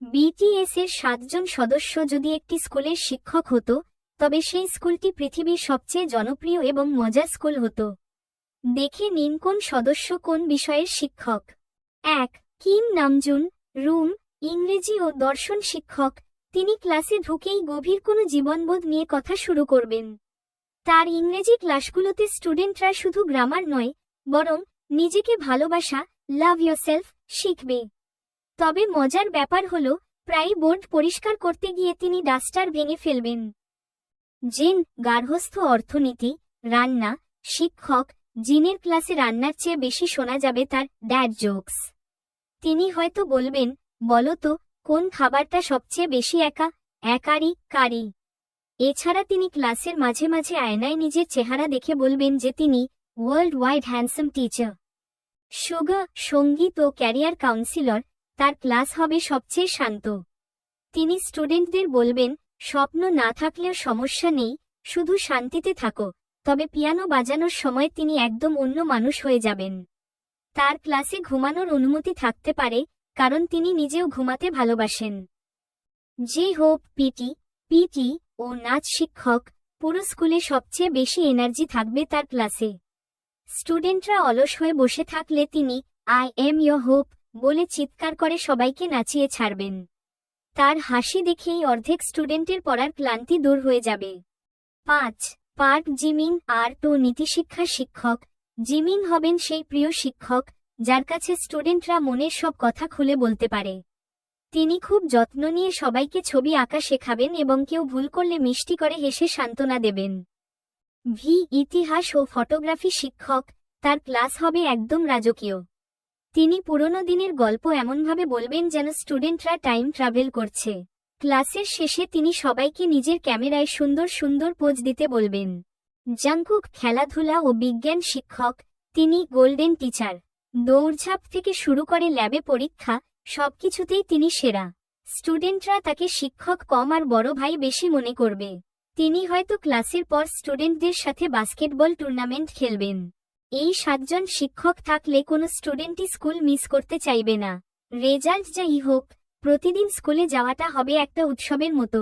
BTS এর 7 জন সদস্য যদি একটি স্কুলের শিক্ষক হতো, তবে সেই স্কুলটি পৃথিবীর সবচেয়ে জনপ্রিয় এবং মজার স্কুল হতো। দেখে নিন কোন সদস্য কোন বিষয়ের শিক্ষক। 1. কিম নামজুন, রুম, ইংরেজি ও দর্শন শিক্ষক। তিনি ক্লাসে ঢুকেই গভীর কোনো জীবনবোধ নিয়ে কথা শুরু করবেন। তার ইংরেজি ক্লাসগুলোতে স্টুডেন্টরা শুধু গ্রামার নয়, বরং নিজেকে ভালোবাসা, লাভ ইয়োরসেলফ, শিখবে। তবে মজার ব্যাপার হলো, প্রায়ই বোর্ড পরিষ্কার করতে গিয়ে তিনি ডাস্টার ভেঙে ফেলবেন। জেন, গার্হস্থ্য অর্থনীতি, রান্না শিক্ষক। জিনের ক্লাসে রান্নার চেয়ে বেশি শোনা যাবে তার ড্যাড জোকস। তিনি হয়তো বলবেন, বলো তো, কোন খাবারটা সবচেয়ে বেশি একারি কারি। এছাড়া তিনি ক্লাসের মাঝে মাঝে আয়নায় নিজের চেহারা দেখে বলবেন যে তিনি world wide handsome teacher. Suga, সঙ্গীত ও ক্যারিয়ার কাউন্সিলর। তার ক্লাস হবে সবচেয়ে শান্ত। তিনি স্টুডেন্টদের বলবেন, স্বপ্ন না থাকলেও সমস্যা নেই, শুধু শান্তিতে থাকো। তবে পিয়ানো বাজানোর সময় তিনি একদম অন্য মানুষ হয়ে যাবেন। তার ক্লাসে ঘুমানোর অনুমতি থাকতে পারে, কারণ তিনি নিজেও ঘুমাতে ভালোবাসেন। যে হোপ, পিটি ও নাচ শিক্ষক। পুরো স্কুলে সবচেয়ে বেশি এনার্জি থাকবে তার ক্লাসে। স্টুডেন্টরা অলস হয়ে বসে থাকলে তিনি আই এম ইয়োর হোপ বলে চিৎকার করে সবাইকে নাচিয়ে ছাড়বেন। তার হাসি দেখেই অর্ধেক স্টুডেন্টের পড়ার ক্লান্তি দূর হয়ে যাবে। 5. পার্ক জিমিন, আর্ট ও নীতিশিক্ষা শিক্ষক। জিমিন হবেন সেই প্রিয় শিক্ষক, যার কাছে স্টুডেন্টরা মনের সব কথা খুলে বলতে পারে। তিনি খুব যত্ন নিয়ে সবাইকে ছবি আঁকা শেখাবেন এবং কেউ ভুল করলে মিষ্টি করে হেসে সান্ত্বনা দেবেন। ইতিহাস ও ফটোগ্রাফি শিক্ষক। তার ক্লাস হবে একদম রাজকীয়। তিনি পুরনো দিনের গল্প এমনভাবে বলবেন যেন স্টুডেন্টরা টাইম ট্রাভেল করছে। ক্লাসের শেষে তিনি সবাইকে নিজের ক্যামেরায় সুন্দর সুন্দর পোজ দিতে বলবেন। জাংকুক, খেলাধুলা ও বিজ্ঞান শিক্ষক। তিনি গোল্ডেন টিচার। দৌড়ঝাঁপ থেকে শুরু করে ল্যাবে পরীক্ষা, সবকিছুতেই তিনি সেরা। স্টুডেন্টরা তাকে শিক্ষক কম আর বড় ভাই বেশি মনে করবে। তিনি হয়তো ক্লাসের পর স্টুডেন্টদের সাথে বাস্কেটবল টুর্নামেন্ট খেলবেন। এই 7 জন শিক্ষক থাকলে কোনো স্টুডেন্টই স্কুল মিস করতে চাইবে না। রেজাল্ট যাই হোক, প্রতিদিন স্কুলে যাওয়াটা হবে একটা উৎসবের মতো।